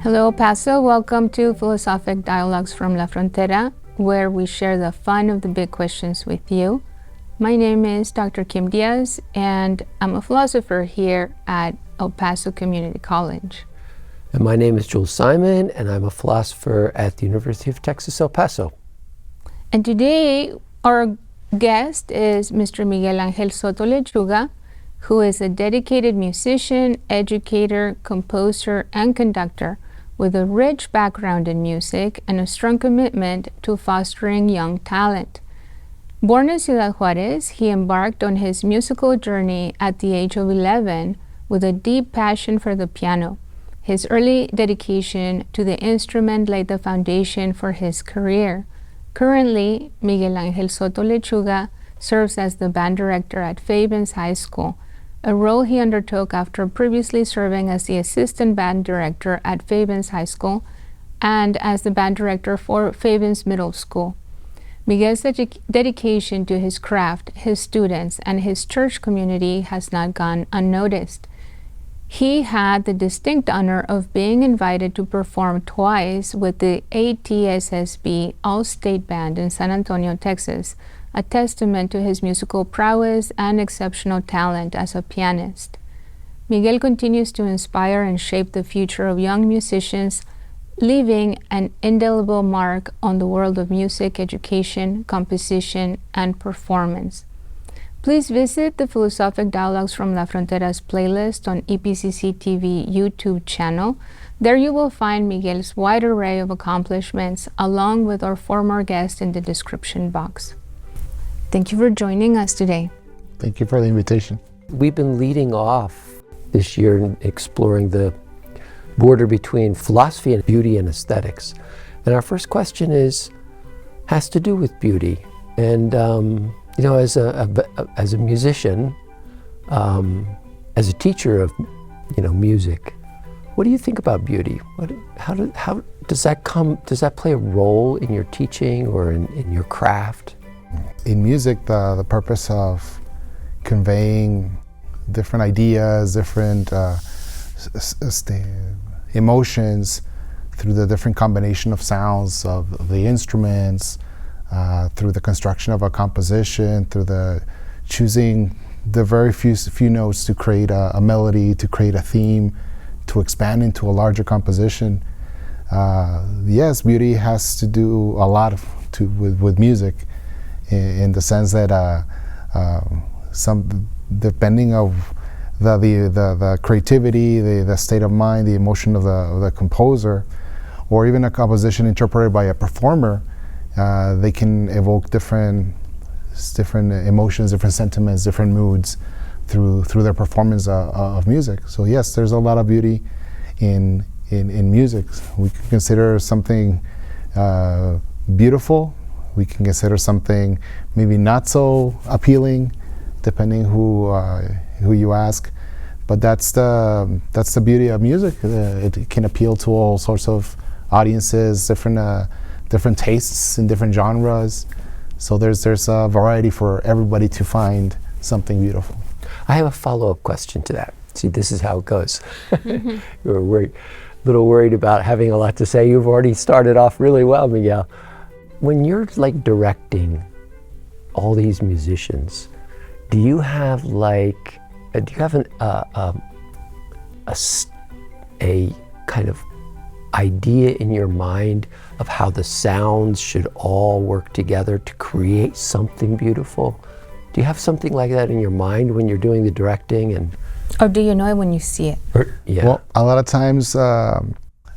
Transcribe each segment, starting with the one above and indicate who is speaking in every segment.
Speaker 1: Hello, Paso. Welcome to Philosophic Dialogues from La Frontera, where we share the fun of the big questions with you. My name is Dr. Kim Diaz, and I'm a philosopher here at El Paso Community College.
Speaker 2: And my name is Jules Simon, and I'm a philosopher at the University of Texas, El Paso.
Speaker 1: And today, our guest is Mr. Miguel Angel Soto-Lechuga, who is a dedicated musician, educator, composer, and conductor with a rich background in music and a strong commitment to fostering young talent. Born in Ciudad Juárez, he embarked on his musical journey at the age of 11 with a deep passion for the piano. His early dedication to the instrument laid the foundation for his career. Currently, Miguel Angel Soto-Lechuga serves as the band director at Fabens High School, a role he undertook after previously serving as the assistant band director at Fabens High School and as the band director for Fabens Middle School. Miguel's dedication to his craft, his students, and his church community has not gone unnoticed. He had the distinct honor of being invited to perform twice with the ATSSB All-State Band in San Antonio, Texas, a testament to his musical prowess and exceptional talent as a pianist. Miguel continues to inspire and shape the future of young musicians, leaving an indelible mark on the world of music, education, composition, and performance. Please visit the Philosophic Dialogues from La Frontera's playlist on EPCC TV YouTube channel. There you will find Miguel's wide array of accomplishments, along with our former guest in the description box. Thank you for joining us today.
Speaker 3: Thank you for the invitation.
Speaker 2: We've been leading off this year in exploring the border between philosophy and beauty and aesthetics. And our first question has to do with beauty. And as a musician, as a teacher of music, what do you think about beauty? How does that play a role in your teaching or in your craft?
Speaker 3: In music, the purpose of conveying different ideas, different emotions through the different combination of sounds of the instruments, through the construction of a composition, through the choosing the very few notes to create a melody, to create a theme, to expand into a larger composition. Yes, beauty has to do a lot with music, in the sense that depending of the creativity, the state of mind, the emotion of the composer, or even a composition interpreted by a performer, they can evoke different emotions, different sentiments, different moods through their performance of music. So yes, there's a lot of beauty in music. We can consider something beautiful. We can consider something maybe not so appealing, depending who you ask. But that's the beauty of music. It can appeal to all sorts of audiences, different tastes in different genres. So there's a variety for everybody to find something beautiful.
Speaker 2: I have a follow-up question to that. See, this is how it goes. You were a little worried about having a lot to say. You've already started off really well, Miguel. When you're directing all these musicians, do you have a kind of idea in your mind of how the sounds should all work together to create something beautiful? Do you have something like that in your mind when you're doing the directing?
Speaker 1: Or do you know it when you see it?
Speaker 2: Yeah.
Speaker 3: Well, a lot of times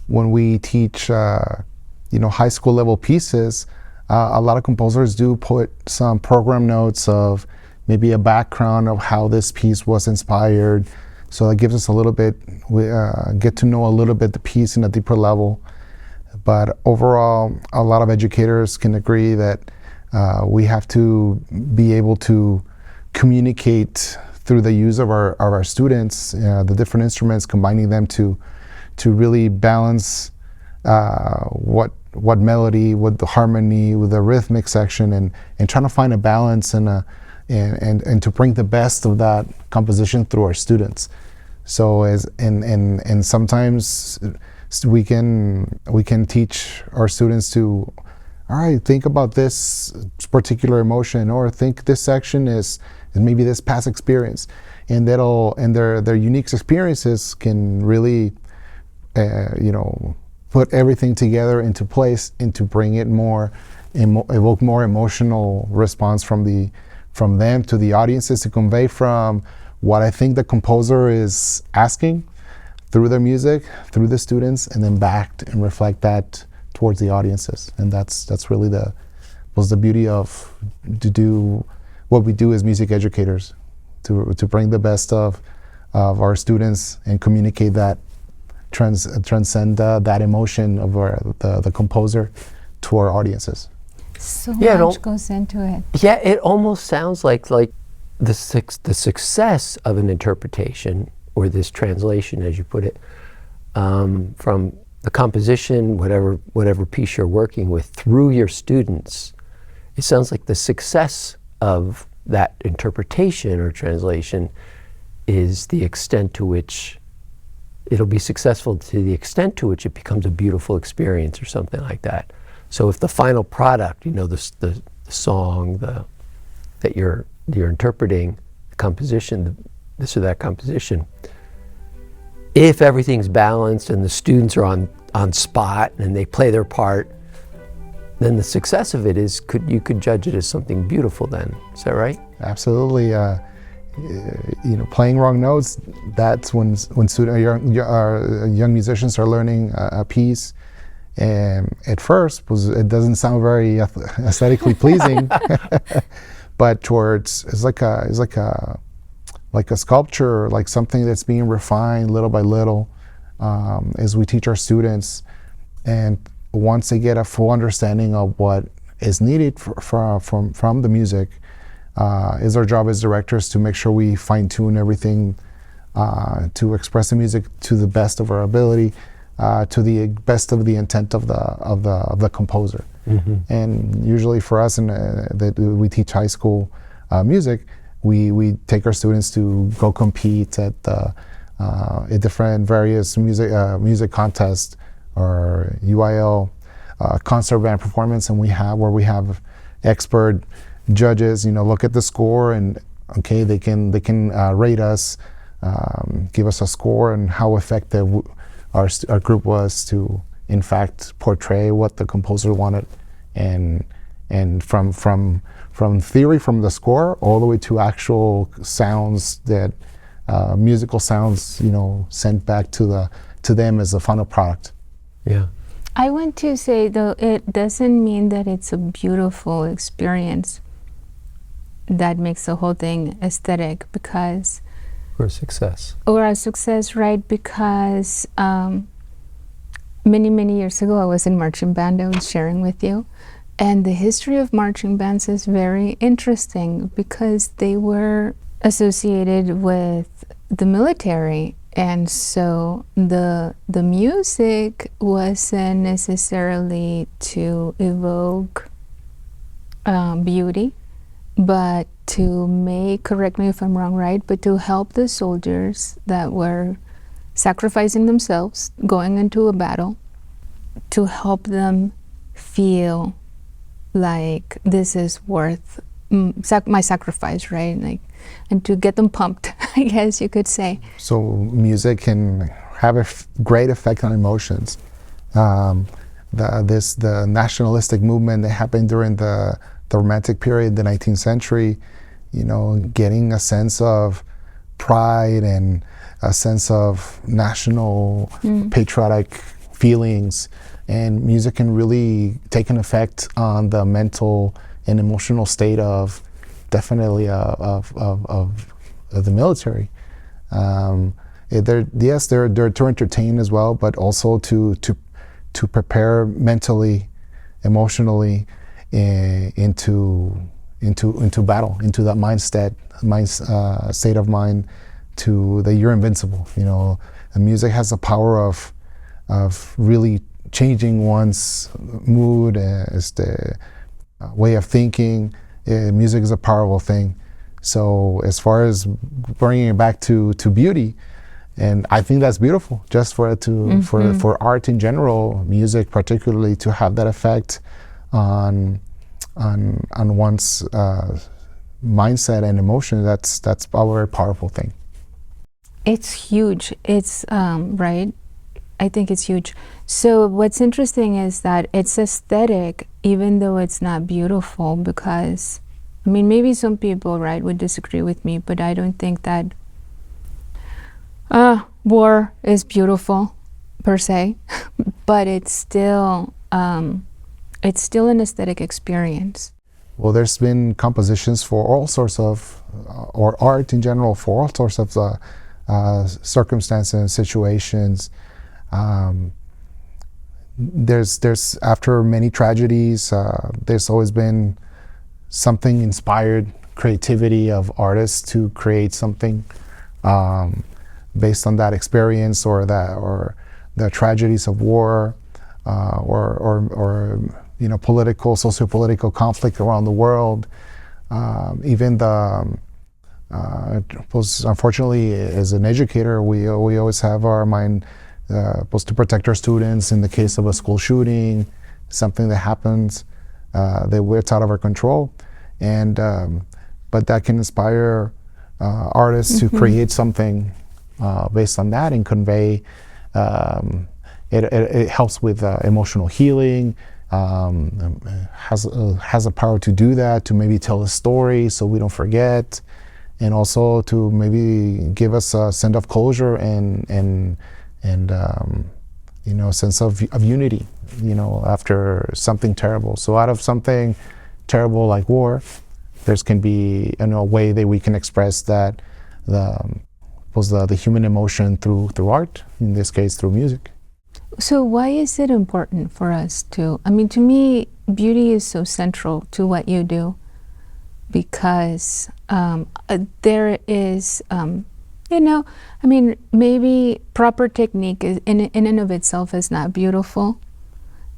Speaker 3: when we teach high school level pieces, a lot of composers do put some program notes of maybe a background of how this piece was inspired. So that gives us a little bit, we get to know a little bit the piece in a deeper level. But overall, a lot of educators can agree that we have to be able to communicate through the use of our students, the different instruments, combining them to really balance what melody, what the harmony, with the rhythmic section, and trying to find a balance and to bring the best of that composition through our students. So and sometimes we can teach our students to, all right, think about this particular emotion, or think this section is maybe this past experience, and their unique experiences can really put everything together into place and to bring it more, evoke more emotional response from them to the audiences, to convey from what I think the composer is asking through their music, through the students, and then back and reflect that towards the audiences. And that's really was the beauty of to do what we do as music educators, to bring the best of our students and communicate that, transcend that emotion of the composer to our audiences.
Speaker 1: So much goes into it.
Speaker 2: Yeah, it almost sounds like the success of an interpretation, or this translation, as you put it, from the composition, whatever piece you're working with, through your students. It sounds like the success of that interpretation or translation is the extent to which it'll be successful, to the extent to which it becomes a beautiful experience or something like that. So if the final product, the song that you're interpreting, the composition, this or that composition, if everything's balanced and the students are on spot and they play their part, then the success of it is, you could judge it as something beautiful then. Is that right?
Speaker 3: Absolutely. Playing wrong notes, that's when young musicians are learning a piece, and at first it doesn't sound very aesthetically pleasing, but it's like a sculpture, like something that's being refined little by little, as we teach our students. And once they get a full understanding of what is needed from the music, is our job as directors to make sure we fine-tune everything, to express the music to the best of our ability, to the best of the intent of the composer. Mm-hmm. And usually for us, that we teach high school music, we take our students to go compete at different various music contests or UIL concert band performance, and we have expert judges, look at the score, and okay, they can rate us, give us a score and how effective our group was to, in fact, portray what the composer wanted, and from theory, from the score all the way to actual sounds, that musical sounds, sent back to them as a final product.
Speaker 2: Yeah.
Speaker 1: I want to say, though, it doesn't mean that it's a beautiful experience that makes the whole thing aesthetic, because
Speaker 2: Or a success.
Speaker 1: Or a success, right? Because many years ago, I was in marching band. I was sharing with you, and the history of marching bands is very interesting because they were associated with the military, and so the music wasn't necessarily to evoke beauty, but to make, correct me if I'm wrong, right, but to help the soldiers that were sacrificing themselves, going into a battle, to help them feel like this is worth my sacrifice, right? And to get them pumped, I guess you could say.
Speaker 3: So music can have a great effect on emotions. The nationalistic movement that happened during the Romantic period, the 19th century, getting a sense of pride and a sense of national patriotic feelings, and music can really take an effect on the mental and emotional state of the military. They're to entertain as well, but also to prepare mentally, emotionally, into battle, into that state of mind, to that you're invincible. And music has the power of really changing one's mood, as the way of thinking. Music is a powerful thing. So as far as bringing it back to beauty, And I think that's beautiful, just for it to for art in general, music particularly, to have that effect on one's mindset and emotion. That's a very powerful thing.
Speaker 1: It's huge. It's right. I think it's huge. So what's interesting is that it's aesthetic, even though it's not beautiful, because I mean, maybe some people, right, would disagree with me, but I don't think that war is beautiful per se, but it's still an aesthetic experience.
Speaker 3: Well, there's been compositions for all sorts of, or art in general, for all sorts of circumstances and situations. There's after many tragedies, there's always been something inspired creativity of artists to create something based on that experience or the tragedies of war or political, socio-political conflict around the world. Even unfortunately, as an educator, we always have our mind supposed to protect our students in the case of a school shooting, something that happens that it's out of our control, and but that can inspire artists to create something based on that and convey. It helps with emotional healing. Has the power to do that, to maybe tell a story so we don't forget, and also to maybe give us a sense of closure and sense of unity, after something terrible. So out of something terrible like war, there can be a way that we can express that the human emotion through art, in this case through music.
Speaker 1: So why is it important for us to, to me, beauty is so central to what you do, because there is, maybe proper technique is, in and of itself is not beautiful,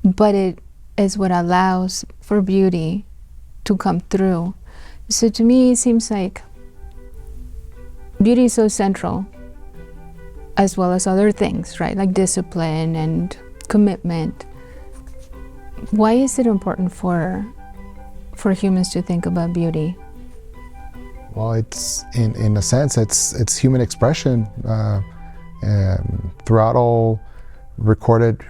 Speaker 1: but it is what allows for beauty to come through. So to me, it seems like beauty is so central, as well as other things, right? Like discipline and commitment. Why is it important for humans to think about beauty?
Speaker 3: Well, it's in a sense, it's human expression. Throughout all recorded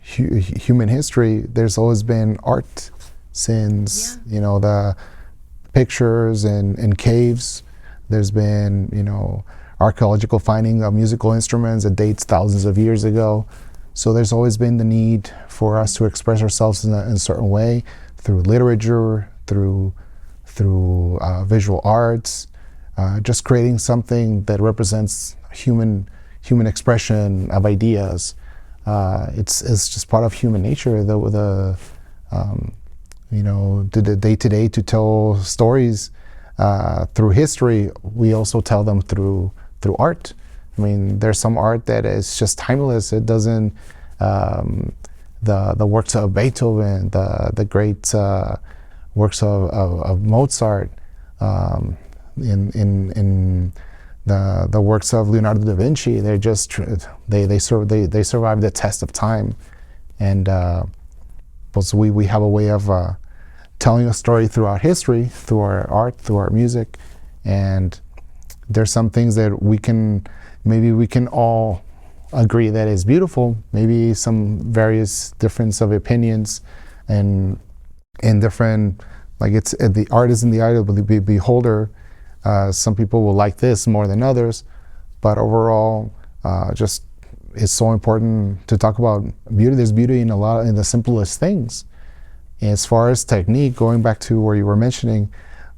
Speaker 3: human history, there's always been art since the pictures and caves. There's been archaeological finding of musical instruments that dates thousands of years ago. So there's always been the need for us to express ourselves in a certain way, through literature, through visual arts, just creating something that represents human expression of ideas. It's just part of human nature. The day-to-day to tell stories through history. We also tell them through art. There's some art that is just timeless. It doesn't, the works of Beethoven, the great works of Mozart, in the works of Leonardo da Vinci, they survive the test of time, and we have a way of telling a story throughout history, through our art, through our music, and there's some things that we can all agree that is beautiful, maybe some various difference of opinions and different, like it's the art is in the eye of the beholder. Some people will like this more than others, but overall, just it's so important to talk about beauty. There's beauty in the simplest things. As far as technique, going back to where you were mentioning,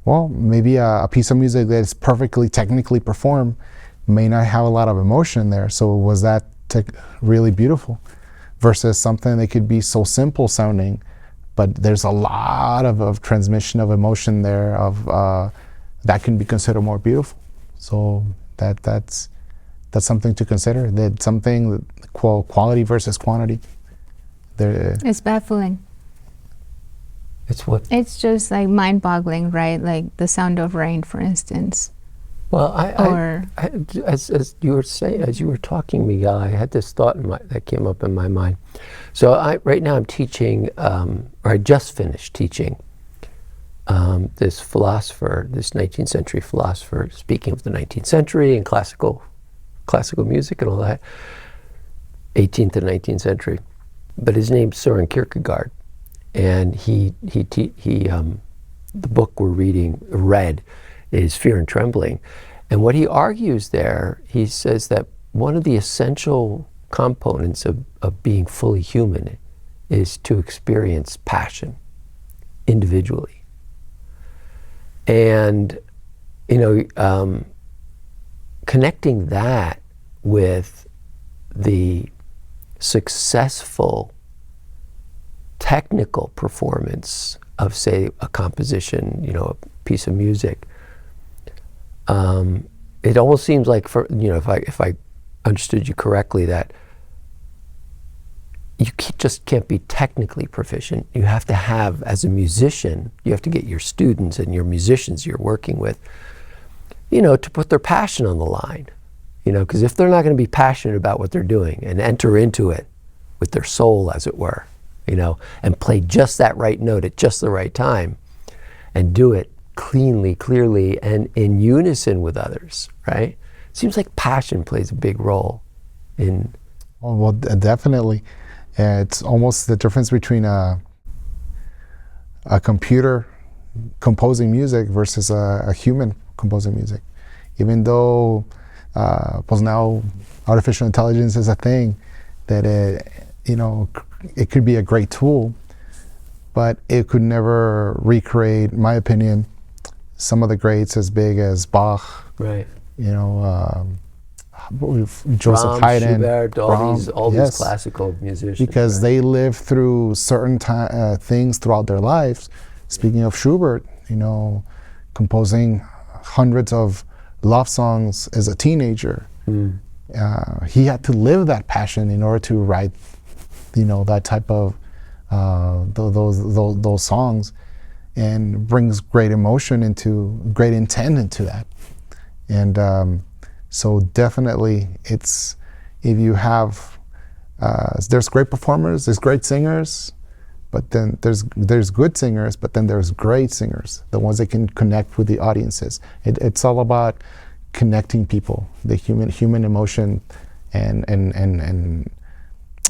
Speaker 3: well, maybe a piece of music that is perfectly technically performed may not have a lot of emotion there. So was that really beautiful? Versus something that could be so simple sounding, but there's a lot of transmission of emotion there that can be considered more beautiful. So that's something to consider. That something quality versus quantity.
Speaker 1: It's baffling.
Speaker 2: It's what?
Speaker 1: It's just like mind-boggling, right? Like the sound of rain, for instance.
Speaker 2: Well,
Speaker 1: Or
Speaker 2: as you were saying, as you were talking, Miguel, I had this thought that came up in my mind. So right now I'm teaching, or I just finished teaching this philosopher, this 19th century philosopher, speaking of the 19th century and classical music and all that, 18th and 19th century. But his name's Søren Kierkegaard, and the book we're read is Fear and Trembling. And what he argues there, he says that one of the essential components of being fully human is to experience passion individually. And, connecting that with the successful technical performance of, say, a composition, a piece of music, it almost seems like, if I understood you correctly, that you just can't be technically proficient. You have to have, as a musician, you have to get your students and your musicians you're working with, to put their passion on the line. Because if they're not going to be passionate about what they're doing and enter into it with their soul, as it were, and play just that right note at just the right time and do it cleanly, clearly, and in unison with others, right? Seems like passion plays a big role in...
Speaker 3: Well, definitely. It's almost the difference between a computer composing music versus a human composing music. Even though now artificial intelligence is a thing, that it could be a great tool, but it could never recreate, in my opinion, some of the greats as big as Bach,
Speaker 2: right?
Speaker 3: Joseph Haydn,
Speaker 2: Schubert,
Speaker 3: Brahms,
Speaker 2: all these classical musicians.
Speaker 3: Because
Speaker 2: right?
Speaker 3: they lived through certain things throughout their lives. Speaking of Schubert, composing hundreds of love songs as a teenager, he had to live that passion in order to write, that type of those songs, and brings great emotion great intent into that. And so definitely, if you have, there's great performers, there's great singers, but then there's good singers, but then there's great singers, the ones that can connect with the audiences. It's all about connecting people, the human emotion, and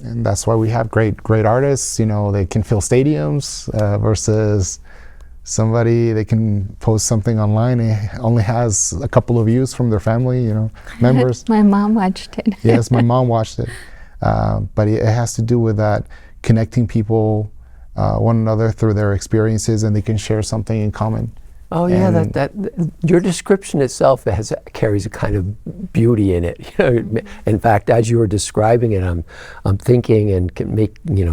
Speaker 3: that's why we have great artists. They can fill stadiums versus somebody, they can post something online, it only has a couple of views from their family, members.
Speaker 1: My mom watched it.
Speaker 3: Yes, my mom watched it. But it has to do with that, connecting people, one another through their experiences, and they can share something in common.
Speaker 2: Oh yeah, that your description itself carries a kind of beauty in it. In fact, as you were describing it, I'm thinking and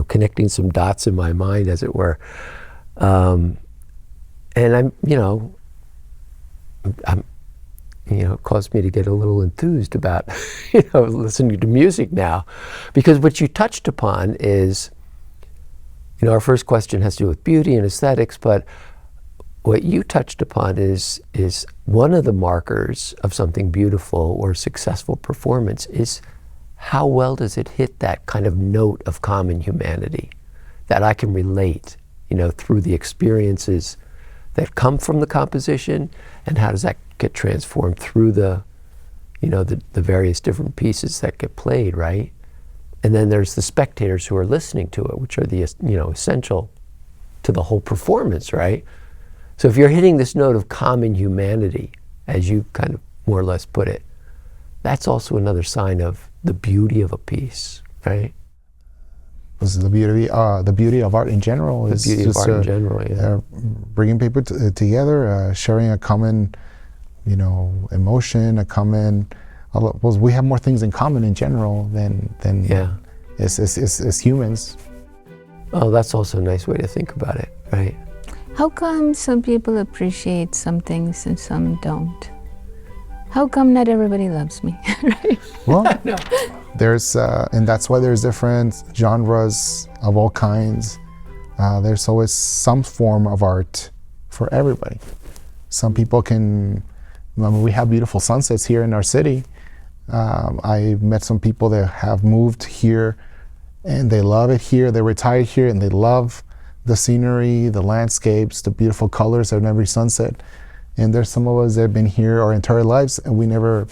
Speaker 2: connecting some dots in my mind, as it were. And I'm it caused me to get a little enthused about, listening to music now, because what you touched upon is, our first question has to do with beauty and aesthetics, but what you touched upon is one of the markers of something beautiful or successful performance is how well does it hit that kind of note of common humanity that I can relate, through the experiences that come from the composition, and how does that get transformed through the various different pieces that get played, right? And then there's the spectators who are listening to it, which are the essential to the whole performance, right? So if you're hitting this note of common humanity, as you kind of more or less put it, that's also another sign of the beauty of a piece, right?
Speaker 3: Was the beauty of art in general.
Speaker 2: The beauty of art in general, yeah.
Speaker 3: Bringing people together, sharing a common, emotion, a common. Well, we have more things in common in general than as humans.
Speaker 2: Oh, that's also a nice way to think about it, right?
Speaker 1: How come some people appreciate some things and some don't? How come not everybody loves me? Right?
Speaker 3: Well, there's, and that's why there's different genres of all kinds. There's always some form of art for everybody. Some people can I mean, we have beautiful sunsets here in our city. I met some people that have moved here and they love it here. They retired here and they love the scenery, the landscapes, the beautiful colors of every sunset. And there's some of us that have been here our entire lives and we never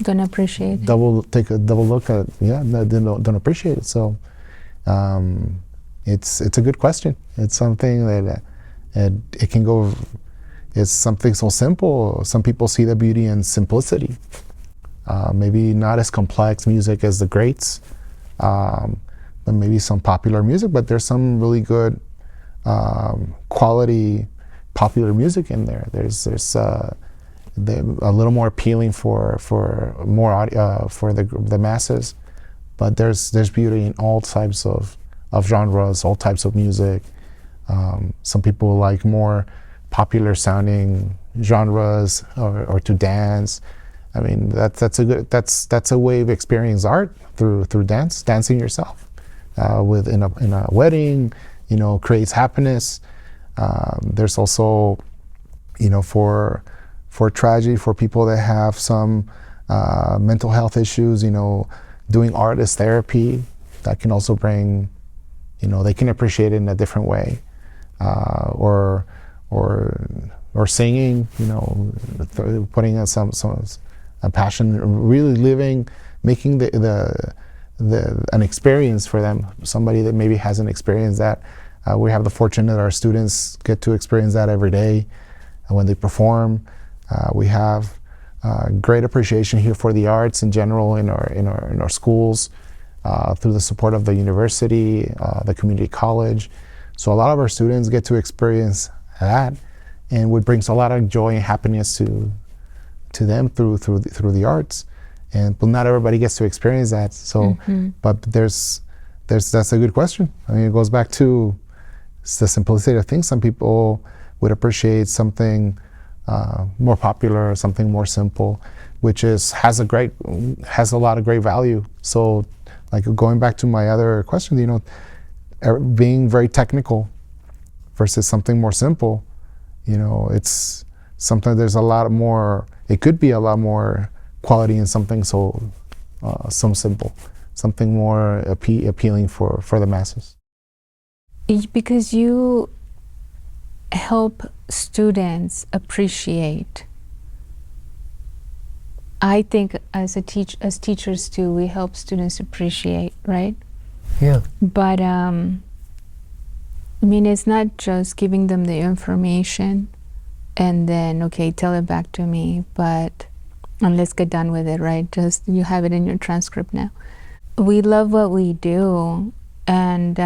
Speaker 1: Don't appreciate it.
Speaker 3: take a double look at don't appreciate it. So it's a good question. It's something that it can go. It's something so simple. Some people see the beauty in simplicity. Maybe not as complex music as the greats, but maybe some popular music. But there's some really good quality popular music in there. There's a little more appealing for the masses. But there's beauty in all types of genres, all types of music. Some people like more popular sounding genres or to dance. I mean, that's a way of experiencing art through dancing yourself. In a wedding, creates happiness. There's also, for tragedy, for people that have some mental health issues, doing art as therapy, that can also bring, they can appreciate it in a different way. Or singing, putting in some a passion, really living, making an experience for them. Somebody that maybe hasn't experienced that. We have the fortune that our students get to experience that every day when they perform. We have great appreciation here for the arts in general in our schools, through the support of the university, the community college. So a lot of our students get to experience that, and what brings a lot of joy and happiness to them through the arts. But not everybody gets to experience that. So, but that's a good question. I mean, it goes back to the simplicity of things. Some people would appreciate something more popular, something more simple, which has a lot of great value. So, like going back to my other question, being very technical versus something more simple, it's something. There's a lot more. It could be a lot more quality in something so simple, something more appealing for the masses.
Speaker 1: Because you help students appreciate. I think as teachers too, we help students appreciate, right?
Speaker 2: Yeah.
Speaker 1: But it's not just giving them the information and then, okay, tell it back to me, and let's get done with it, right? Just, you have it in your transcript now. We love what we do, and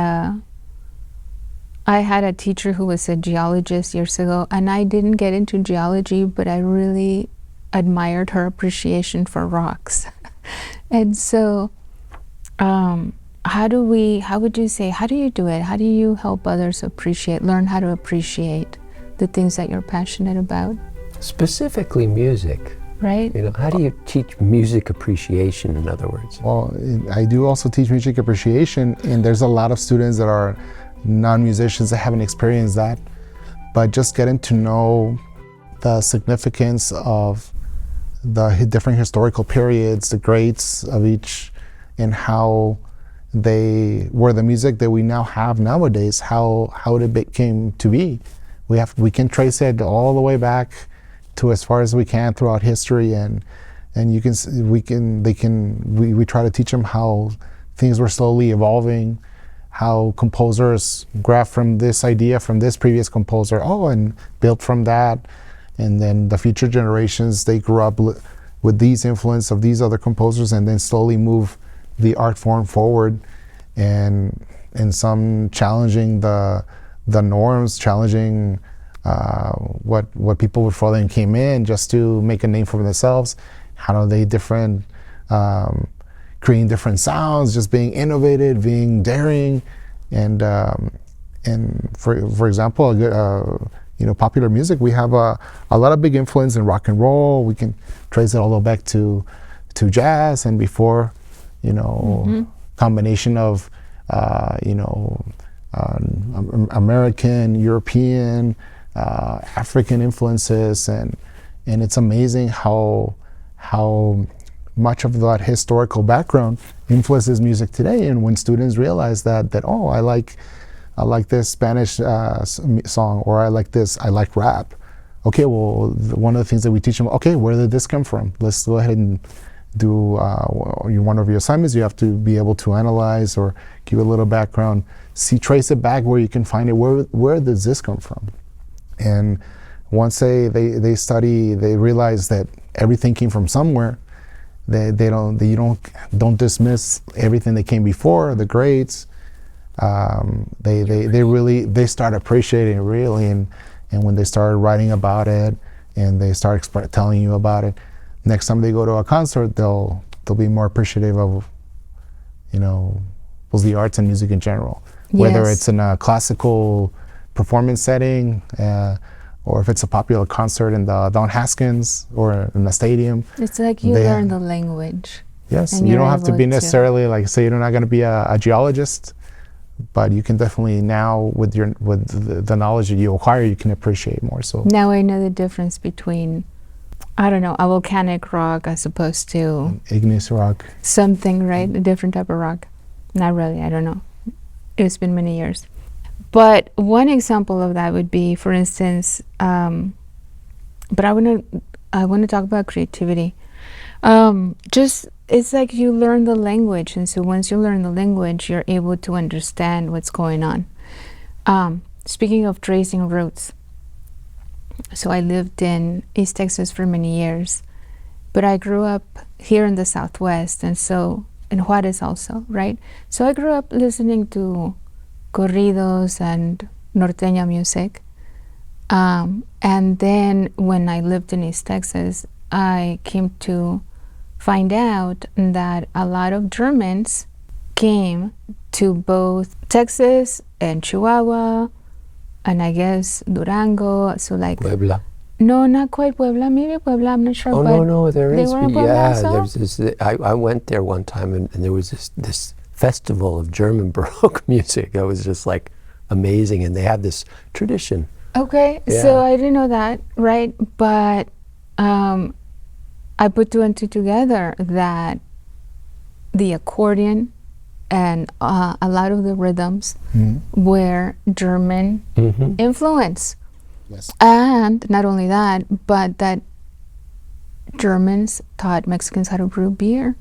Speaker 1: I had a teacher who was a geologist years ago, and I didn't get into geology, but I really admired her appreciation for rocks. And so, how would you say, how do you do it? How do you help others learn how to appreciate the things that you're passionate about?
Speaker 2: Specifically music.
Speaker 1: Right?
Speaker 2: How do you teach music appreciation, in other words?
Speaker 3: Well, I do also teach music appreciation, and there's a lot of students that are non-musicians that haven't experienced that, but just getting to know the significance of the different historical periods, the greats of each, and how they were the music that we now have nowadays, how it came to be. We can trace it all the way back to as far as we can throughout history, and we try to teach them how things were slowly evolving, how composers grabbed from this idea from this previous composer, and built from that, and then the future generations, they grew up with these influence of these other composers, and then slowly move the art form forward, and some challenging the norms, challenging what people before them came in just to make a name for themselves. How do they creating different sounds, just being innovative, being daring, and for example, popular music, we have a lot of big influence in rock and roll. We can trace it all the way back to jazz, and before, combination of American, European, African influences, and And it's amazing how much of that historical background influences music today. And when students realize that oh, I like this Spanish song, or I like rap. Okay, well, one of the things that we teach them, okay, where did this come from? Let's go ahead and do one of your assignments. You have to be able to analyze or give a little background, trace it back where you can find it. Where does this come from? And once they study, they realize that everything came from somewhere. You don't dismiss everything that came before, the greats. They start appreciating it really, and when they start writing about it and they start telling you about it, next time they go to a concert, they'll be more appreciative of, the arts and music in general. Yes. Whether it's in a classical performance setting, or if it's a popular concert in the Don Haskins or in a stadium.
Speaker 1: It's like you learn the language.
Speaker 3: Yes, you don't have to be necessarily say you're not going to be a geologist, but you can definitely now with the knowledge that you acquire, you can appreciate more. So
Speaker 1: now I know the difference between, I don't know, a volcanic rock as opposed to
Speaker 3: igneous rock.
Speaker 1: Something, right? A different type of rock. Not really, I don't know. It's been many years. But one example of that would be, for instance, but I want to talk about creativity. It's like you learn the language, and so once you learn the language, you're able to understand what's going on. Speaking of tracing roots, so I lived in East Texas for many years, but I grew up here in the Southwest, and so in Juárez also, right? So I grew up listening to corridos and norteño music. And then when I lived in East Texas, I came to find out that a lot of Germans came to both Texas and Chihuahua, and I guess Durango, so like
Speaker 2: Puebla.
Speaker 1: No, not quite Puebla. Maybe Puebla. I'm not sure.
Speaker 2: Oh
Speaker 1: but
Speaker 2: no, there is.
Speaker 1: Yeah,
Speaker 2: there's this. I went there one time, and there was this festival of German Baroque music. That was just like amazing, and they had this tradition.
Speaker 1: Okay,
Speaker 2: Yeah.
Speaker 1: So I didn't know that, right? But I put two and two together that the accordion and a lot of the rhythms were German influence.
Speaker 3: Yes.
Speaker 1: And not only that, but that Germans taught Mexicans how to brew beer.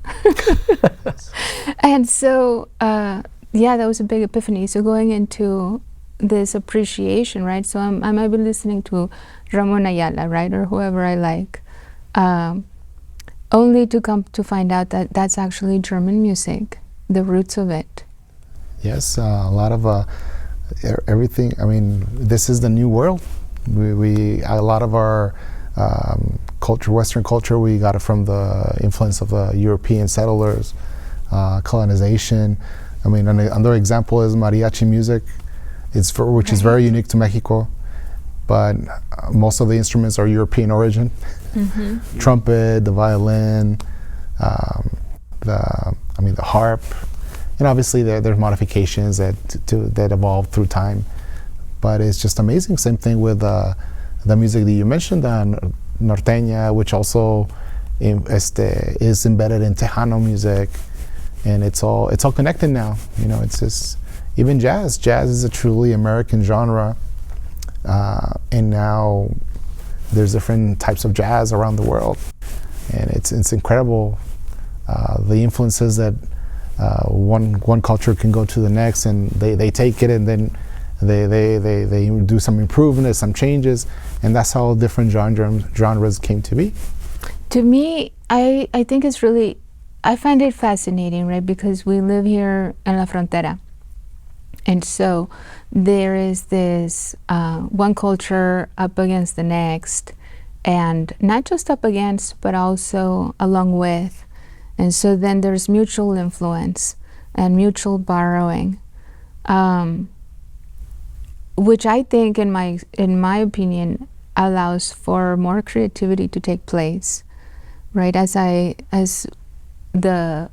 Speaker 1: And so, that was a big epiphany. So going into this appreciation, right? So I might be listening to Ramon Ayala, right? Or whoever I like. Only to come to find out that that's actually German music, the roots of it.
Speaker 3: Yes, a lot of everything. I mean, this is the new world. A lot of our culture, Western culture, we got it from the influence of the European settlers, colonization. I mean, another example is mariachi music, which is very unique to Mexico, but most of the instruments are European origin. Trumpet, the violin, the harp, and obviously there's modifications that evolve through time. But it's just amazing. Same thing with the music that you mentioned, norteña, which also is embedded in Tejano music, and it's all connected now. It's just even jazz. Jazz is a truly American genre, and now there's different types of jazz around the world, and it's incredible the influences that one culture can go to the next, and they take it and then they do some improvements, some changes, and that's how different genres came to be.
Speaker 1: To me, I think it's really, I find it fascinating, right? Because we live here in La Frontera. And so there is this one culture up against the next, and not just up against, but also along with. And so then there's mutual influence and mutual borrowing. Which I think, in my opinion, allows for more creativity to take place, right? As the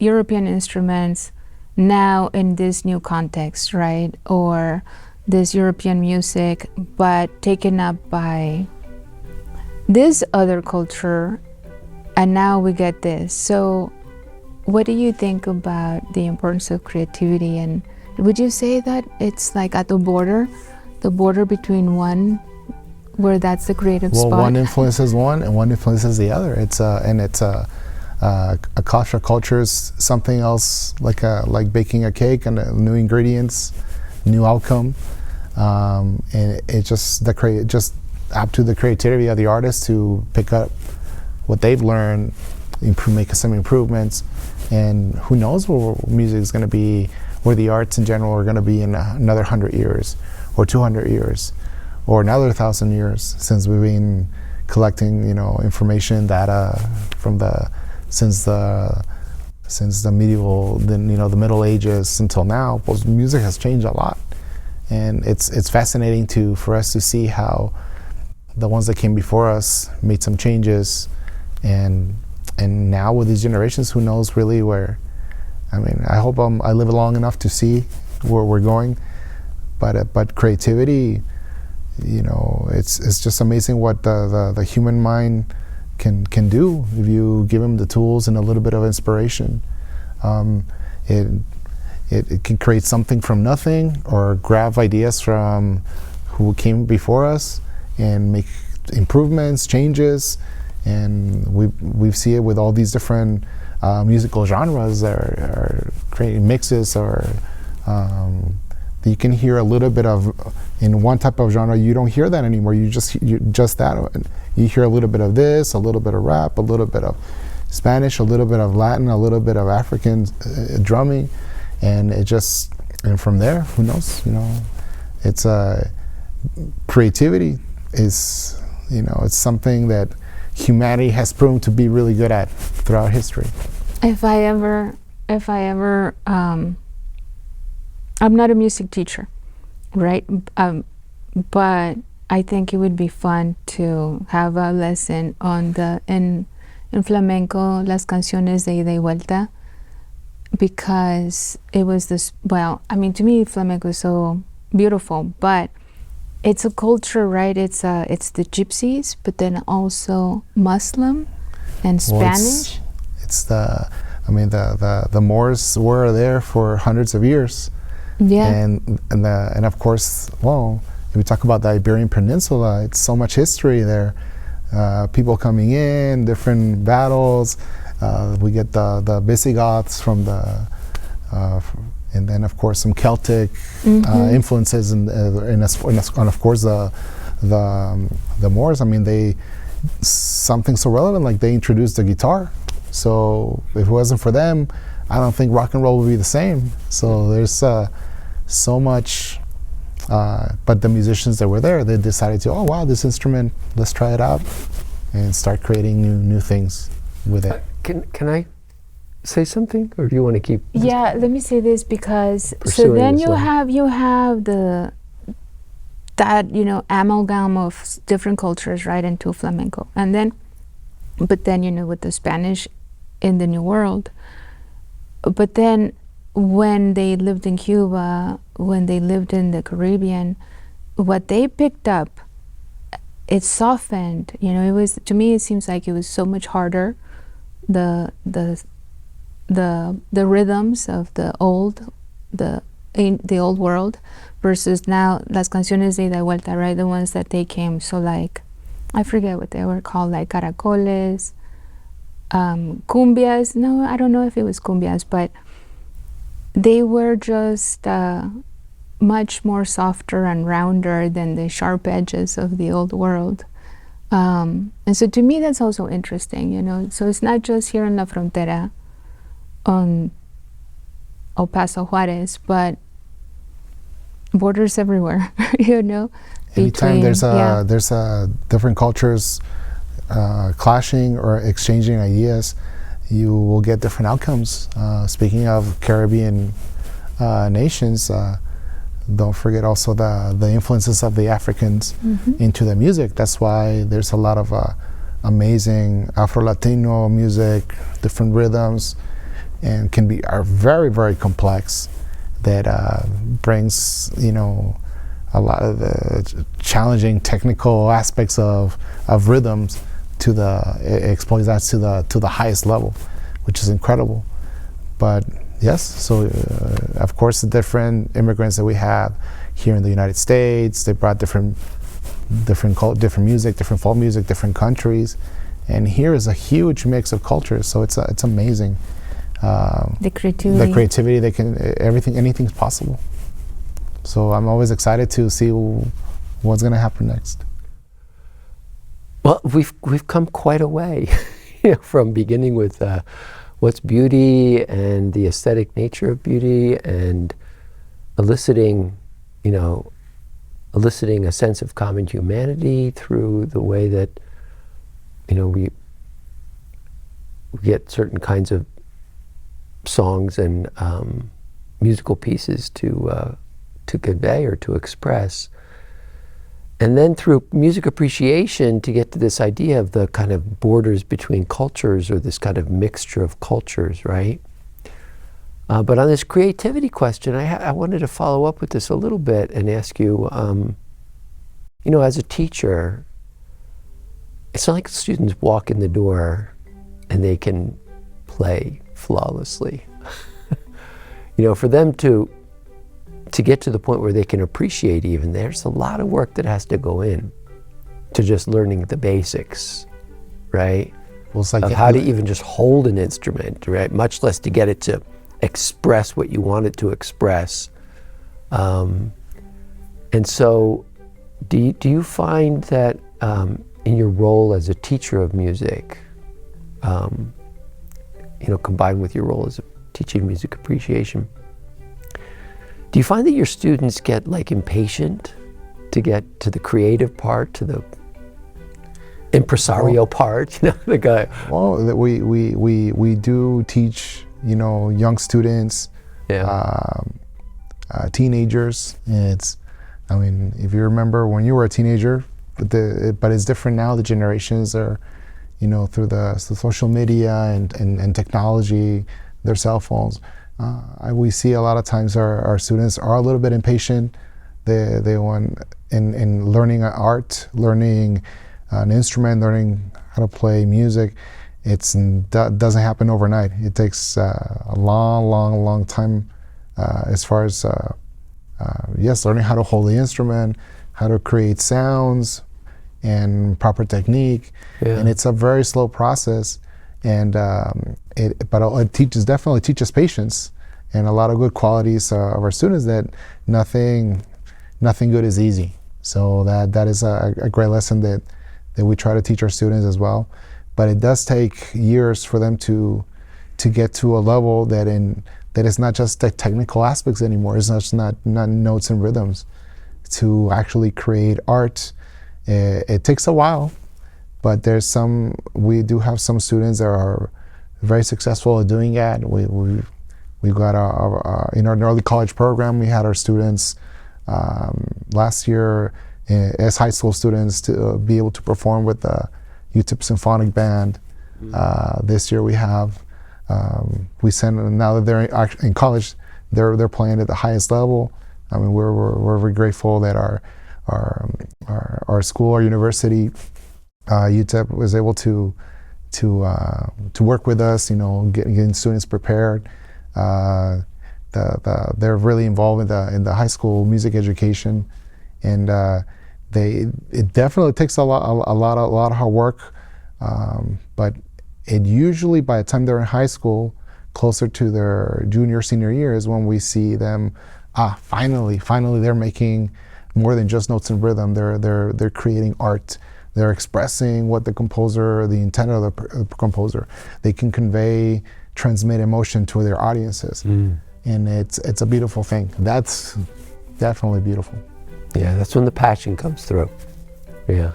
Speaker 1: European instruments now in this new context, right? Or this European music, but taken up by this other culture, and now we get this. So what do you think about the importance of creativity? And would you say that it's like at the border between one, where that's the creative
Speaker 3: Well,
Speaker 1: spot?
Speaker 3: one influences one and one influences the other. It's a culture is something else, like baking a cake and new ingredients, new outcome, and it just up to the creativity of the artist to pick up what they've learned, make some improvements, and who knows where music is going to be, where the arts in general are going to be in another 100 years, or 200 years, or another 1,000 years, since we've been collecting, information, data from since the medieval, the Middle Ages until now. Well, music has changed a lot, and it's fascinating for us to see how the ones that came before us made some changes, and now with these generations, who knows really where. I mean, I hope I live long enough to see where we're going, but creativity, it's just amazing what the human mind can do if you give them the tools and a little bit of inspiration. It can create something from nothing, or grab ideas from who came before us and make improvements, changes, and we see it with all these different musical genres that are creating mixes, or you can hear a little bit of, in one type of genre, you don't hear that anymore. You hear a little bit of this, a little bit of rap, a little bit of Spanish, a little bit of Latin, a little bit of African drumming, and from there, who knows? It's creativity is, it's something that humanity has proven to be really good at throughout history.
Speaker 1: If I ever, I'm not a music teacher, right? But I think it would be fun to have a lesson on in flamenco, las canciones de ida y vuelta, because it was this, to me, flamenco is so beautiful, but it's a culture, right? It's the gypsies, but then also Muslim and Spanish.
Speaker 3: It's the Moors were there for hundreds of years.
Speaker 1: Yeah.
Speaker 3: And of course, if we talk about the Iberian Peninsula, it's so much history there. People coming in, different battles. We get the Visigoths from and then of course some Celtic influences, and of course the Moors. I mean, something so relevant, like they introduced the guitar. So if it wasn't for them, I don't think rock and roll would be the same. So there's so much, but the musicians that were there, they decided to, this instrument, let's try it out, and start creating new things with it.
Speaker 2: Can I say something, or do you want to keep?
Speaker 1: Yeah, let me say this, because
Speaker 2: so then
Speaker 1: you have that amalgam of different cultures, right, into flamenco, but then with the Spanish in the New World. But then when they lived in Cuba, when they lived in the Caribbean, what they picked up, it softened. It was, to me, it seems like it was so much harder, the rhythms of the old world, versus now las canciones de ida y vuelta, right? The ones that they came. So like, I forget what they were called, like caracoles, cumbias. No, I don't know if it was cumbias, but they were just much more softer and rounder than the sharp edges of the old world. And so to me, that's also interesting, So it's not just here in La Frontera, on El Paso, Juárez, but borders everywhere,
Speaker 3: Anytime there's different cultures clashing or exchanging ideas, you will get different outcomes. Speaking of Caribbean nations, don't forget also the influences of the Africans into the music. That's why there's a lot of amazing Afro-Latino music, different rhythms, and are very, very complex, that brings a lot of the challenging technical aspects of rhythms exploits that to the highest level, which is incredible. But yes, so of course the different immigrants that we have here in the United States, they brought different music, different folk music, different countries, and here is a huge mix of cultures. So it's amazing.
Speaker 1: The creativity.
Speaker 3: They can anything's possible. So I'm always excited to see what's going to happen next.
Speaker 2: Well, we've come quite a way, from beginning with what's beauty and the aesthetic nature of beauty, and eliciting a sense of common humanity through the way that we get certain kinds of songs and musical pieces to convey or to express. And then through music appreciation to get to this idea of the kind of borders between cultures, or this kind of mixture of cultures, right? But on this creativity question, I wanted to follow up with this a little bit and ask you, as a teacher, it's not like students walk in the door and they can play flawlessly. For them to get to the point where they can appreciate, even, there's a lot of work that has to go in to just learning the basics, right?
Speaker 3: Well, it's like
Speaker 2: of how to even just hold an instrument, right? Much less to get it to express what you want it to express. And so do you find that in your role as a teacher of music, combined with your role as a teaching music appreciation, do you find that your students get impatient to get to the creative part, to the impresario part? The guy.
Speaker 3: Well, we do teach young students, teenagers. If you remember when you were a teenager, but it's different now. The generations are, through the social media and technology, their cell phones. We see a lot of times our students are a little bit impatient. They want in learning an art, learning an instrument, learning how to play music. Doesn't happen overnight. It takes a long time as far as learning how to hold the instrument, how to create sounds, and proper technique. Yeah. And it's a very slow process. And it definitely teaches patience and a lot of good qualities of our students, that nothing good is easy. So that is a great lesson that we try to teach our students as well. But it does take years for them to get to a level that it's not just the technical aspects anymore. It's just not notes and rhythms. To actually create art, it takes a while. But we do have some students that are very successful at doing that. We got in our early college program, we had our students last year as high school students to be able to perform with the UTEP Symphonic Band. This year we have now that they're in college, they're playing at the highest level. We're very grateful that our school, our university, UTEP was able to work with us, getting students prepared. They're really involved in the high school music education, and it definitely takes a lot of hard work, but it usually, by the time they're in high school, closer to their junior, senior year, is when we see them, finally they're making more than just notes and rhythm. They're creating art. They're expressing what the intent of the composer. They can transmit emotion to their audiences. And it's a beautiful thing. That's definitely beautiful.
Speaker 2: Yeah, that's when the passion comes through. Yeah,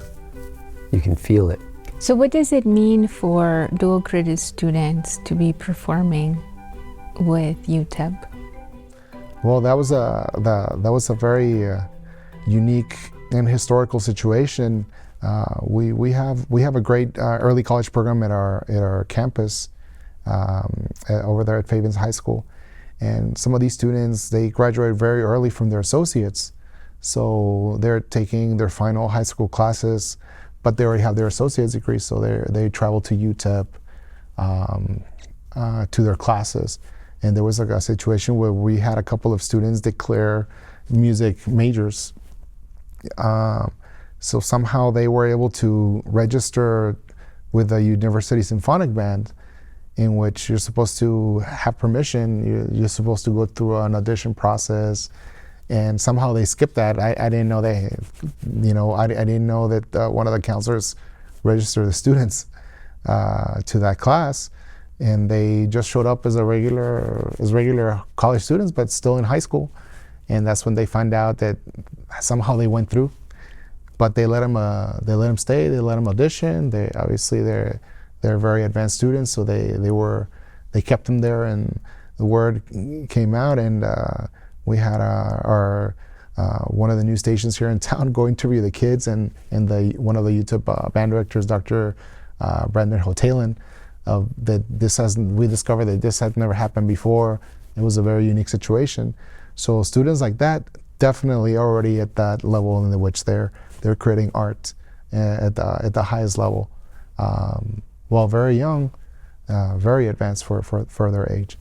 Speaker 2: you can feel it.
Speaker 1: So what does it mean for dual credit students to be performing with UTEP?
Speaker 3: Well, that was a very unique and historical situation. We have a great early college program at our campus over there at Favens High School, and some of these students, they graduated very early from their associates. So they're taking their final high school classes, but they already have their associate's degree, so they travel to UTEP to their classes. And there was like a situation where we had a couple of students declare music majors. So somehow they were able to register with the University Symphonic Band, in which you're supposed to have permission. You're supposed to go through an audition process, and somehow they skipped that. I didn't know I didn't know that one of the counselors registered the students to that class, and they just showed up as regular college students, but still in high school. And that's when they find out that somehow they went through, but they let them stay. They let them audition. They're very advanced students, so they kept them there, and the word came out, and we had our one of the news stations here in town go interview the kids, and one of the UTEP band directors, Dr. Brandon Hotelin, we discovered that this had never happened before. It was a very unique situation. So students like that definitely already at that level in which they're creating art at the highest level, while very young, very advanced for their age.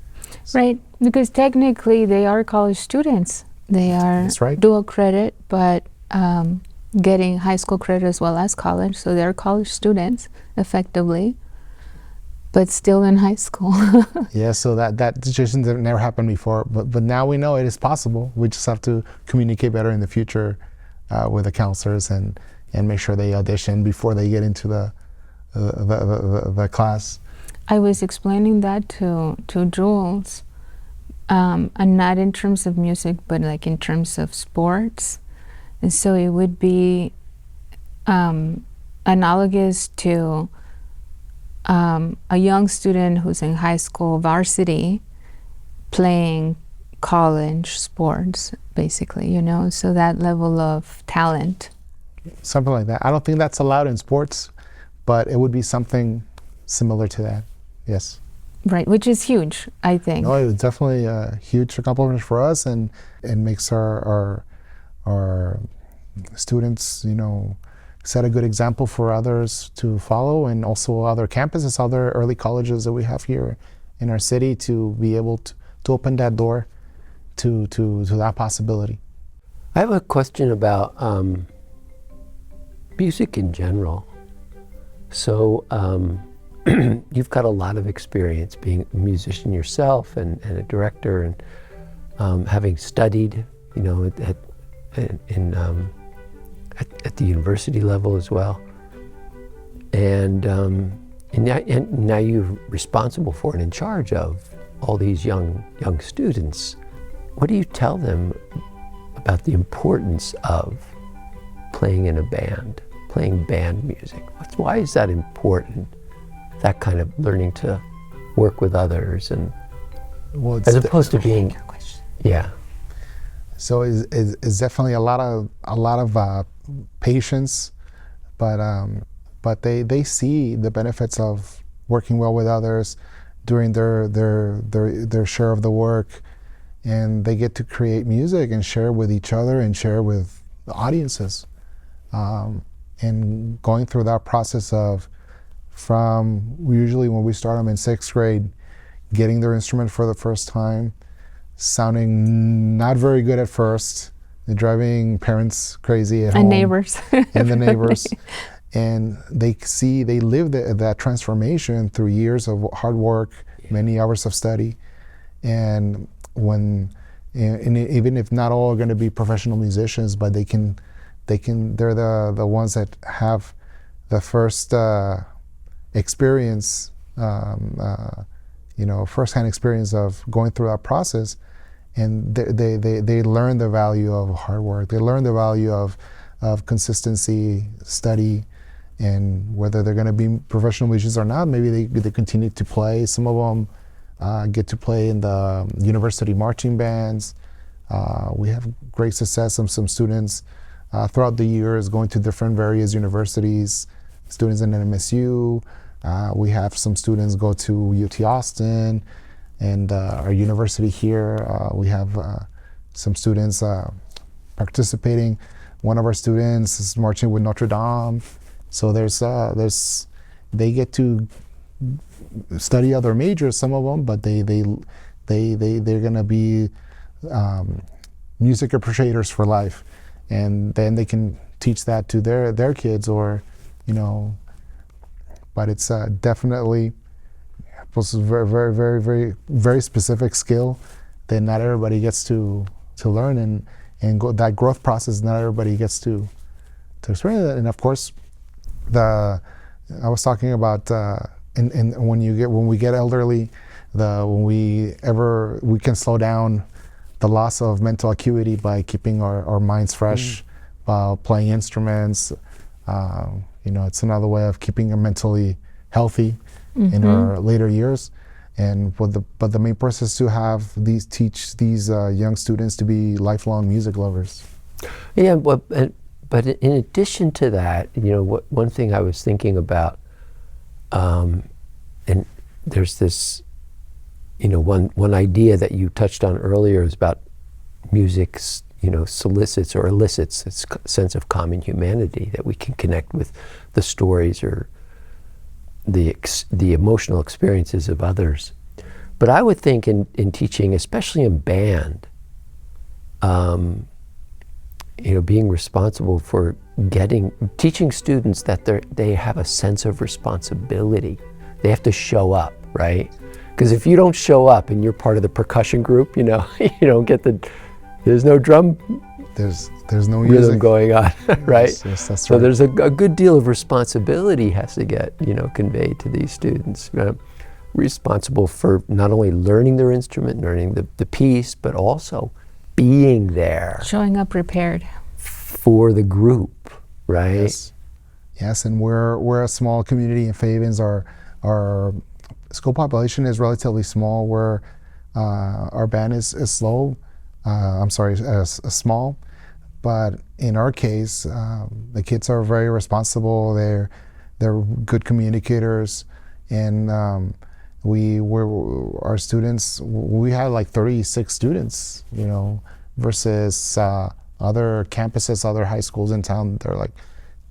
Speaker 1: Right, because technically they are college students. They are
Speaker 3: That's right.
Speaker 1: dual credit, but getting high school credit as well as college. So they're college students, effectively, but still in high school.
Speaker 3: Yeah, so that situation that never happened before, but now we know it is possible. We just have to communicate better in the future with the counselors and make sure they audition before they get into the class.
Speaker 1: I was explaining that to Jules, and not in terms of music, but like in terms of sports. And so it would be analogous to a young student who's in high school varsity playing college sports, basically, so that level of talent.
Speaker 3: Something like that. I don't think that's allowed in sports, but it would be something similar to that. Yes.
Speaker 1: Right, which is huge, I think.
Speaker 3: No, it was definitely a huge accomplishment for us, and it makes our students, set a good example for others to follow, and also other campuses, other early colleges that we have here in our city, to be able to open that door to that possibility.
Speaker 2: I have a question about music in general. So you've got a lot of experience being a musician yourself and a director, and having studied, at the university level as well. And now you're responsible for and in charge of all these young students. What do you tell them about the importance of playing in a band, playing band music? Why is that important? That kind of learning to work with others, and as opposed to being, yeah.
Speaker 3: So it's definitely a lot of patience, but they see the benefits of working well with others, doing their share of the work, and they get to create music and share with each other and share with the audiences, and going through that process of, from usually when we start them in 6th grade, getting their instrument for the first time, sounding not very good at first, driving parents crazy at home.
Speaker 1: And neighbors.
Speaker 3: And the neighbors. And they live that transformation through years of hard work, many hours of study. And even if not all are going to be professional musicians, but they're the ones that have the first experience, first-hand experience of going through that process, and they learn the value of hard work. They learn the value of consistency, study, and whether they're going to be professional musicians or not, maybe they continue to play. Some of them get to play in the university marching bands. We have great success. Some students throughout the years going to different various universities, students in NMSU. We have some students go to UT Austin, and our university here. We have some students participating. One of our students is marching with Notre Dame. So they get to study other majors, some of them, but they're gonna be music appreciators for life, and then they can teach that to their kids, or but it's definitely was a very, very, very, very, very specific skill that not everybody gets to learn, and that growth process, not everybody gets to experience that. And of course, I was talking about and when we get elderly, we can slow down the loss of mental acuity by keeping our minds fresh, while playing instruments. It's another way of keeping them mentally healthy in our later years. But the main purpose is to teach these young students to be lifelong music lovers.
Speaker 2: Yeah, but in addition to that, one thing I was thinking about, and there's this, one idea that you touched on earlier is about music, solicits or elicits this sense of common humanity, that we can connect with the stories or the emotional experiences of others. But I would think in teaching, especially in band, being responsible for teaching students that they have a sense of responsibility. They have to show up, right? Because if you don't show up and you're part of the percussion group, you don't get there's no drum.
Speaker 3: There's no
Speaker 2: rhythm
Speaker 3: music
Speaker 2: going on, right?
Speaker 3: Yes, that's
Speaker 2: so
Speaker 3: right.
Speaker 2: There's a good deal of responsibility has to get conveyed to these students. Responsible for not only learning their instrument, learning the piece, but also being there,
Speaker 1: showing up prepared
Speaker 2: for the group, right?
Speaker 3: Yes, and we're a small community in Fabens. Our school population is relatively small. Our band is slow. Small, but in our case, the kids are very responsible. They're good communicators, and our students. We had like 36 students, versus other campuses, other high schools in town. They're like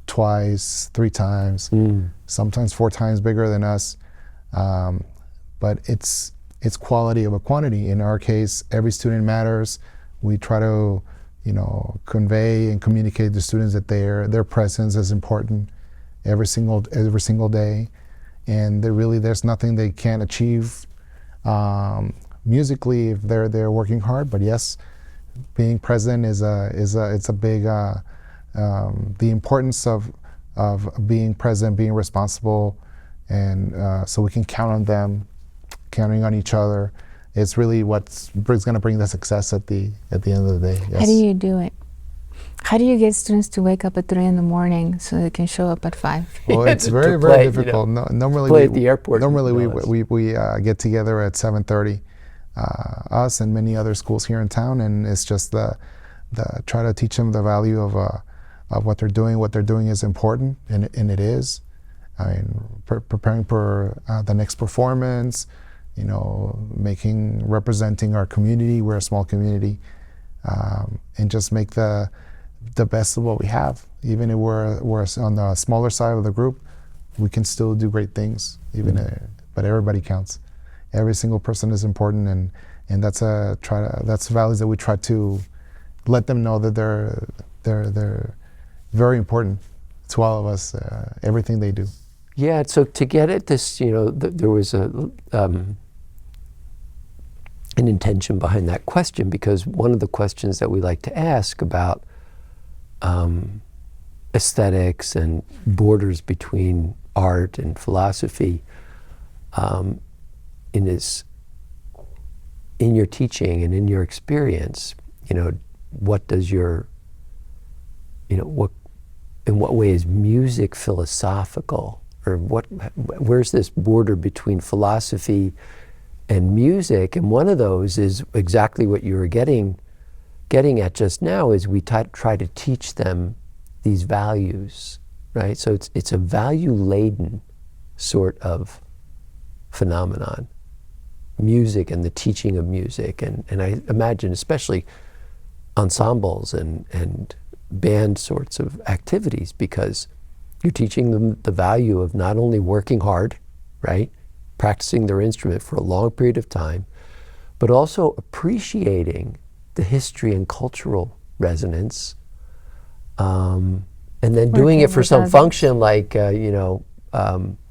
Speaker 3: twice, 3 times, sometimes 4 times bigger than us. But it's quality over quantity. In our case, every student matters. We try to, convey and communicate to students that their presence is important every single day, and there's nothing they can't achieve musically if they're working hard. But yes, being present it's a big the importance of being present, being responsible, and so we can count on them. Counting on each other, it's really what's going to bring the success at the end of the day. Yes.
Speaker 1: How do you do it? How do you get students to wake up at 3 a.m. so they can show up at 5?
Speaker 3: Well, it's very, very difficult. Normally,
Speaker 2: play at the airport.
Speaker 3: Normally, we get together at 7:30. Us and many other schools here in town, and it's just the try to teach them the value of what they're doing. What they're doing is important, and it is. I mean, preparing for the next performance. Representing our community. We're a small community, and just make the best of what we have. Even if we're on the smaller side of the group, we can still do great things. But everybody counts. Every single person is important, and that's values that we try to let them know that they're very important to all of us. Everything they do.
Speaker 2: Yeah. So to get at this, there was an intention behind that question, because one of the questions that we like to ask about aesthetics and borders between art and philosophy in your teaching and in your experience, what does in what way is music philosophical, or where's this border between philosophy and music? And one of those is exactly what you were getting at just now, is we try to teach them these values, right? So it's a value-laden sort of phenomenon, music and the teaching of music. And I imagine, especially ensembles and band sorts of activities, because you're teaching them the value of not only working hard, right, practicing their instrument for a long period of time, but also appreciating the history and cultural resonance, and then doing it for some function like,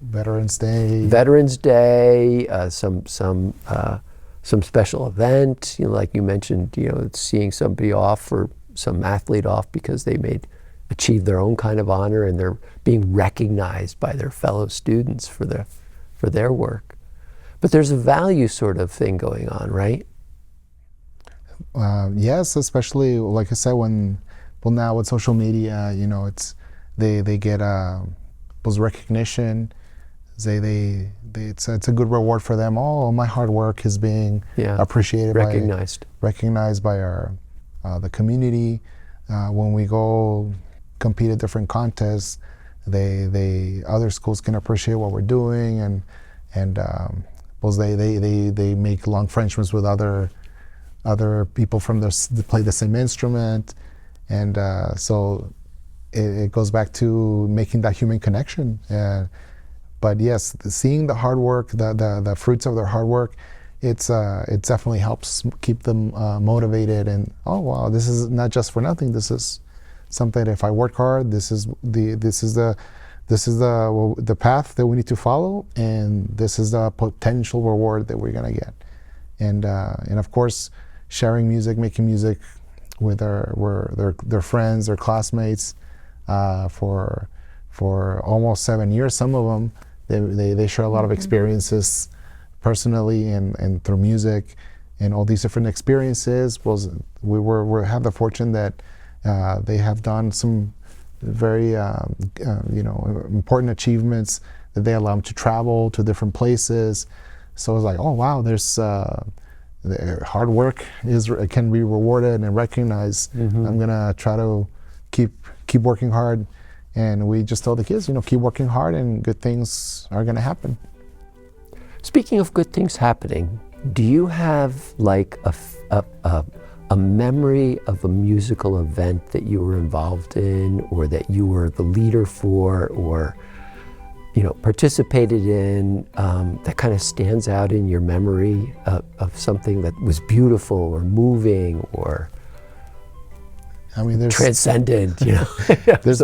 Speaker 3: Veterans Day.
Speaker 2: Veterans Day, some special event, like you mentioned, seeing somebody off or some athlete off because they achieved their own kind of honor and they're being recognized by their fellow students for their work. But there's a value sort of thing going on, right?
Speaker 3: Yes, especially like I said, now with social media, they get those recognition. It's a good reward for them. Oh, my hard work is being appreciated, recognized by our the community. When we go compete at different contests, other schools can appreciate what we're doing, and they make long friendships with other people that play the same instrument, and so it goes back to making that human connection. But yes, seeing the hard work, the fruits of their hard work, it definitely helps keep them motivated. And oh wow, this is not just for nothing. This is something that if I work hard, this is the path that we need to follow, and this is the potential reward that we're gonna get. And of course, sharing music, making music with their friends, their classmates, for almost 7 years. Some of them, they share a lot of experiences personally and through music, and all these different experiences. We have the fortune that they have done some very important achievements that they allow them to travel to different places. So it's like, oh wow, there's hard work can be rewarded and recognized. I'm gonna try to keep working hard, and we just tell the kids, keep working hard, and good things are gonna happen.
Speaker 2: Speaking of good things happening, do you have like a memory of a musical event that you were involved in, or that you were the leader for, or participated in, that kind of stands out in your memory of something that was beautiful or moving or transcendent?
Speaker 3: There's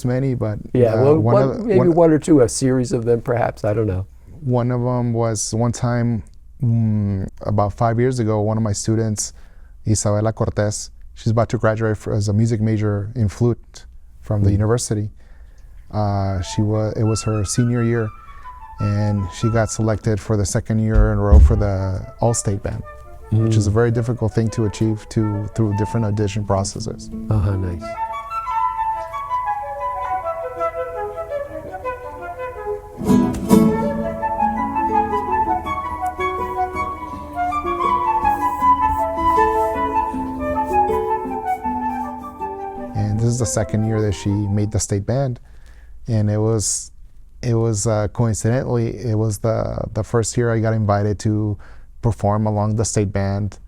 Speaker 3: many, but
Speaker 2: maybe one or two, a series of them, perhaps. I don't know.
Speaker 3: One of them was one time about 5 years ago. One of my students, Isabela Cortez, she's about to graduate as a music major in flute from the university. It was her senior year, and she got selected for the second year in a row for the all-state band, which is a very difficult thing to achieve through different audition processes.
Speaker 2: Nice.
Speaker 3: And this is the second year that she made the state band. And it was coincidentally, it was the first year I got invited to perform along the state band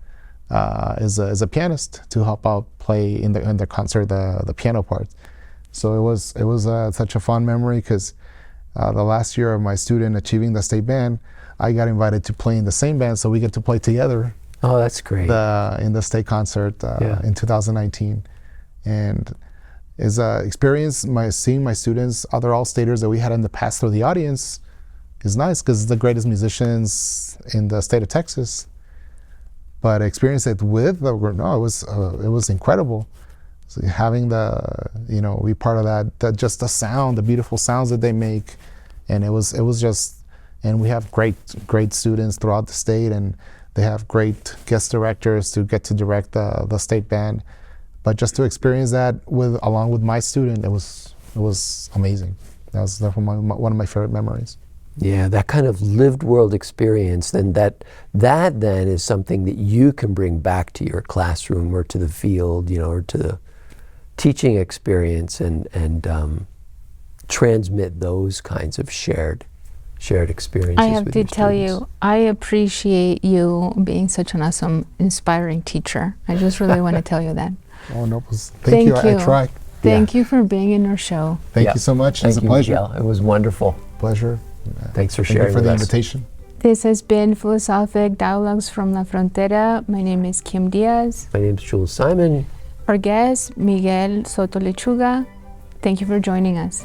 Speaker 3: as a pianist, to help out play in the concert the piano part. So it was such a fun memory, because the last year of my student achieving the state band, I got invited to play in the same band, so we get to play together.
Speaker 2: Oh, that's great.
Speaker 3: In the state concert in 2019, and is experience seeing my students, other all-staters that we had in the past through the audience, is nice, because it's the greatest musicians in the state of Texas. But experience it with it was incrediable. So having be part of that just the sound, the beautiful sounds that they make, and it was just, and we have great students throughout the state, and they have great guest directors to get to direct the state band. But just to experience that along with my student, it was amazing. That was definitely one of my favorite memories.
Speaker 2: Yeah, that kind of lived world experience, then that then is something that you can bring back to your classroom or to the field, or to the teaching experience, and transmit those kinds of shared shared experiences.
Speaker 1: I have
Speaker 2: with
Speaker 1: to
Speaker 2: your
Speaker 1: tell
Speaker 2: students.
Speaker 1: you, I appreciate you being such an awesome, inspiring teacher. I just really want to tell you that.
Speaker 3: Oh, no, thank you. I tried.
Speaker 1: Thank you for being in our show.
Speaker 3: Thank you so much. It was a pleasure.
Speaker 2: Miguel. It was wonderful.
Speaker 3: Pleasure.
Speaker 2: Thanks for
Speaker 3: Thank
Speaker 2: sharing
Speaker 3: you for
Speaker 2: with
Speaker 3: the
Speaker 2: us.
Speaker 3: invitation.
Speaker 1: This has been Philosophic Dialogues from La Frontera. My name is Kim Diaz.
Speaker 2: My name's Jules Simon.
Speaker 1: Our guest, Miguel Soto-Lechuga. Thank you for joining us.